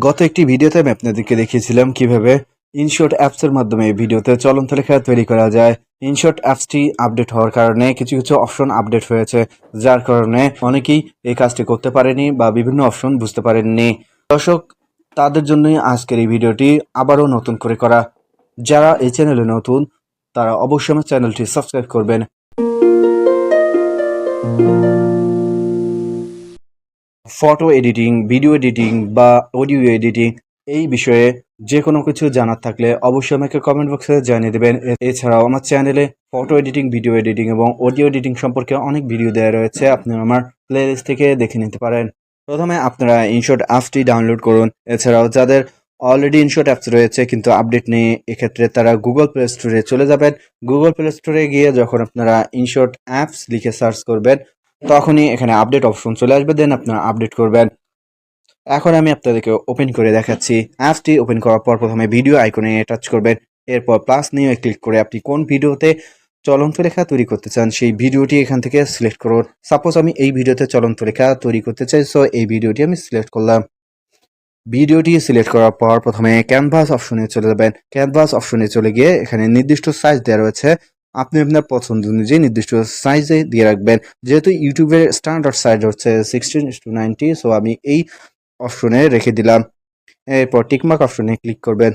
গত একটি ভিডিওতে আমি আপনাদেরকে দেখিয়েছিলাম কিভাবে ইনশট অ্যাপসের মাধ্যমে ভিডিওতে চলন্ত লেখা তৈরি করা যায়। ইনশট অ্যাপসটি আপডেট হওয়ার কারণে কিছু কিছু অপশন আপডেট হয়েছে, যার কারণে অনেকেই এই কাজটি করতে পারেনি বা বিভিন্ন অপশন বুঝতে পারেননি। দর্শক, তাদের জন্যই আজকের এই ভিডিওটি আবারও নতুন করে করা। যারা এই চ্যানেলে নতুন তারা অবশ্যই আমার চ্যানেলটি সাবস্ক্রাইব করবেন। ফটো এডিটিং, ভিডিও এডিটিং বা অডিও এডিটিং এই বিষয়ে যে কোনো কিছু জানার থাকলে অবশ্যই আমাকে কমেন্ট বক্সে জানিয়ে দেবেন। এছাড়াও আমার চ্যানেলে ফটো এডিটিং, ভিডিও এডিটিং এবং অডিও এডিটিং সম্পর্কে অনেক ভিডিও দেওয়া রয়েছে, আপনারা আমার প্লেলিস্ট থেকে দেখে নিতে পারেন। প্রথমে আপনারা ইনশট অ্যাপসটি ডাউনলোড করুন। এছাড়াও যাদের অলরেডি ইনশট অ্যাপস রয়েছে কিন্তু আপডেট নেই, এক্ষেত্রে তারা গুগল প্লে স্টোরে চলে যাবেন। গুগল প্লে স্টোরে গিয়ে যখন আপনারা ইনশট অ্যাপস লিখে সার্চ করবেন তখনই এখানে আপডেট অপশন চলে আসবে, দেন আপনারা আপডেট করবেন। এখন আমি আপনাদেরকে ওপেন করে দেখাচ্ছি। অ্যাপসটি ওপেন করার পর প্রথমে ভিডিও আইকনে টাচ করবেন, এরপর প্লাস নিয়ে ক্লিক করে আপনি কোন ভিডিওতে চলন্ত রেখা তৈরি করতে চান সেই ভিডিওটি এখান থেকে সিলেক্ট করুন। সাপোজ আমি এই ভিডিওতে চলন্ত রেখা তৈরি করতে চাই, সো এই ভিডিওটি আমি সিলেক্ট করলাম। ভিডিওটি সিলেক্ট করার পর প্রথমে ক্যানভাস অপশনে চলে যাবেন। ক্যানভাস অপশনে চলে গিয়ে এখানে নির্দিষ্ট সাইজ দেওয়া রয়েছে, আপনি আপনার পছন্দ অনুযায়ী নির্দিষ্ট সাইজে দিয়ে রাখবেন। যেহেতু ইউটিউবের স্ট্যান্ডার্ড সাইজ হচ্ছে 16:90, সো আমি এই অপশনে রেখে দিলাম। এরপর টিকমার্ক অপশনে ক্লিক করবেন।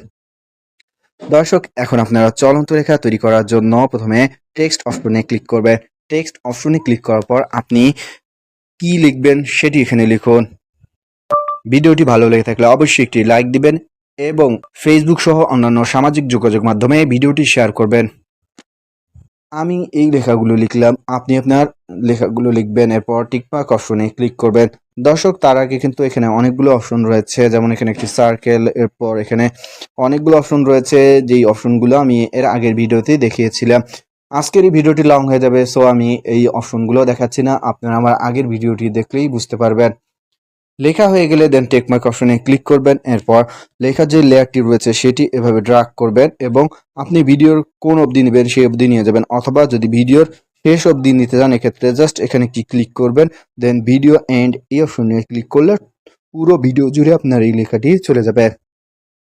দর্শক, এখন আপনারা চলন্ত রেখা তৈরি করার জন্য প্রথমে টেক্সট অপশনে ক্লিক করবেন। টেক্সট অপশনে ক্লিক করার পর আপনি কি লিখবেন সেটি এখানে লিখুন। ভিডিওটি ভালো লেগে থাকলে অবশ্যই একটি লাইক দিবেন এবং ফেসবুক সহ অন্যান্য সামাজিক যোগাযোগ মাধ্যমে ভিডিওটি শেয়ার করবেন। আমি এই লেখাগুলো লিখলাম, আপনি আপনার লেখাগুলো লিখবেন। এরপর টিকমার্ক অপশনে ক্লিক করবেন। দর্শক, তার আগে কিন্তু এখানে অনেকগুলো অপশন রয়েছে, যেমন এখানে একটি সার্কেল, এরপর এখানে অনেকগুলো অপশন রয়েছে, যেই অপশনগুলো আমি এর আগের ভিডিওতে দেখিয়েছিলাম। আজকের এই ভিডিওটি লং হয়ে যাবে, সো আমি এই অপশনগুলো দেখাচ্ছি না, আপনারা আমার আগের ভিডিওটি দেখলেই বুঝতে পারবেন। লেখা হয়ে গেলে দেন টেকমার্ক অপশনে ক্লিক করবেন। এরপর লেখার যে লেয়ারটি রয়েছে সেটি এভাবে ড্র্যাগ করবেন এবং আপনি ভিডিওর কোন অবধি নেবেন সেই অবধি নিয়ে যাবেন, অথবা যদি ভিডিওর শেষ অবধি নিতে চান এক্ষেত্রে জাস্ট এখানে একটি ক্লিক করবেন, দেন ভিডিও এন্ড এই অপশনে ক্লিক করলে পুরো ভিডিও জুড়ে আপনার এই লেখাটি চলে যাবে।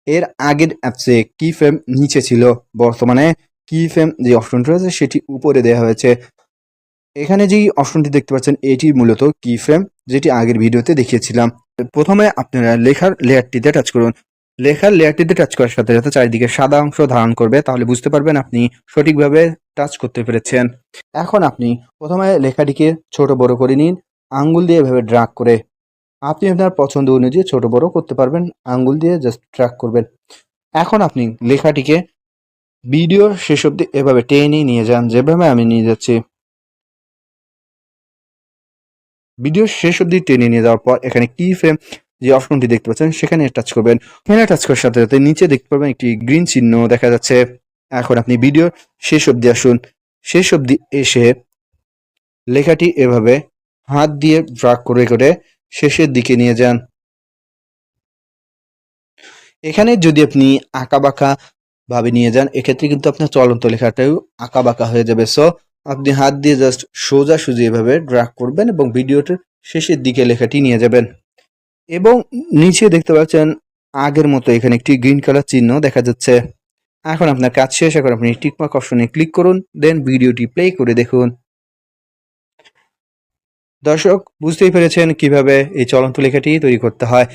এর আগের অ্যাপসে কি ফ্রেম নিচে ছিল, বর্তমানে কি ফ্রেম যে অপশনটি রয়েছে সেটি উপরে দেওয়া হয়েছে। এখানে যেই অপশনটি দেখতে পাচ্ছেন এটি মূলত কি ফ্রেম, যেটি আগের ভিডিওতে দেখিয়েছিলাম। প্রথমে আপনারা লেখার লেয়ারটিতে টাচ করুন। লেখার লেয়ারটিতে টাচ করার সাথে সাথে চারিদিকে সাদা অংশ ধারণ করবে, তাহলে বুঝতে পারবেন আপনি সঠিকভাবে টাচ করতে পেরেছেন। এখন আপনি প্রথমে লেখাটিকে ছোট বড় করে নিন, আঙ্গুল দিয়ে এভাবে ড্র্যাগ করে। আপনি আপনার পছন্দ অনুযায়ী ছোট বড় করতে পারবেন, আঙ্গুল দিয়ে জাস্ট ড্র্যাগ করবেন। এখন আপনি লেখাটিকে ভিডিওর শেষ অবধি এভাবে টেনে নিয়ে যান, যেভাবে আমি নিয়ে যাচ্ছি। ভিডিও শেষ অবধি টেনে নিয়ে যাওয়ার পর এখানে কি ফ্রেম যে অপশনটি দেখতে পাচ্ছেন সেখানে টাচ করবেন। এখানে টাচ করার সাথে সাথে নিচে দেখতে পাবেন একটি গ্রিন চিহ্ন দেখা যাচ্ছে। এখন আপনি ভিডিও শেষ অবধি আসুন। শেষ অবধি এসে লেখাটি এভাবে হাত দিয়ে ড্র্যাগ করে করে শেষের দিকে নিয়ে যান। এখানে যদি আপনি আঁকাবাঁকা ভাবে নিয়ে যান এক্ষেত্রে কিন্তু আপনার চলন্ত লেখাটাও আঁকাবাঁকা হয়ে যাবে, সো আপনি হাত দিয়ে জাস্ট সোজাসুজি এভাবে ড্র্যাগ করবেন এবং ভিডিওটার শেষের দিকে লেখাটি নিয়ে যাবেন। এবং নিচে দেখতে পাচ্ছেন আগের মতো এখানে একটি গ্রিন কালার চিহ্ন দেখা যাচ্ছে। এখন আপনার কাজ শেষ, এখন আপনি টিকমার্ক অপশনে ক্লিক করুন, দেন ভিডিওটি প্লে করে দেখুন। দর্শক, বুঝতেই পেরেছেন কিভাবে এই চলন্ত লেখাটি তৈরি করতে হয়।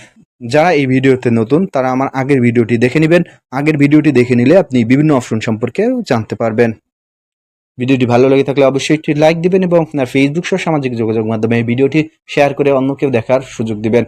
যারা এই ভিডিওতে নতুন তারা আমার আগের ভিডিওটি দেখে নেবেন। আগের ভিডিওটি দেখে নিলে আপনি বিভিন্ন অপশন সম্পর্কে জানতে পারবেন। ভিডিওটি ভালো লেগে থাকলে অবশ্যই একটি লাইক দিবেন এবং আপনার ফেসবুক সহ সামাজিক যোগাযোগ মাধ্যমে এই ভিডিওটি শেয়ার করে অন্য কেউ দেখার সুযোগ দিবেন।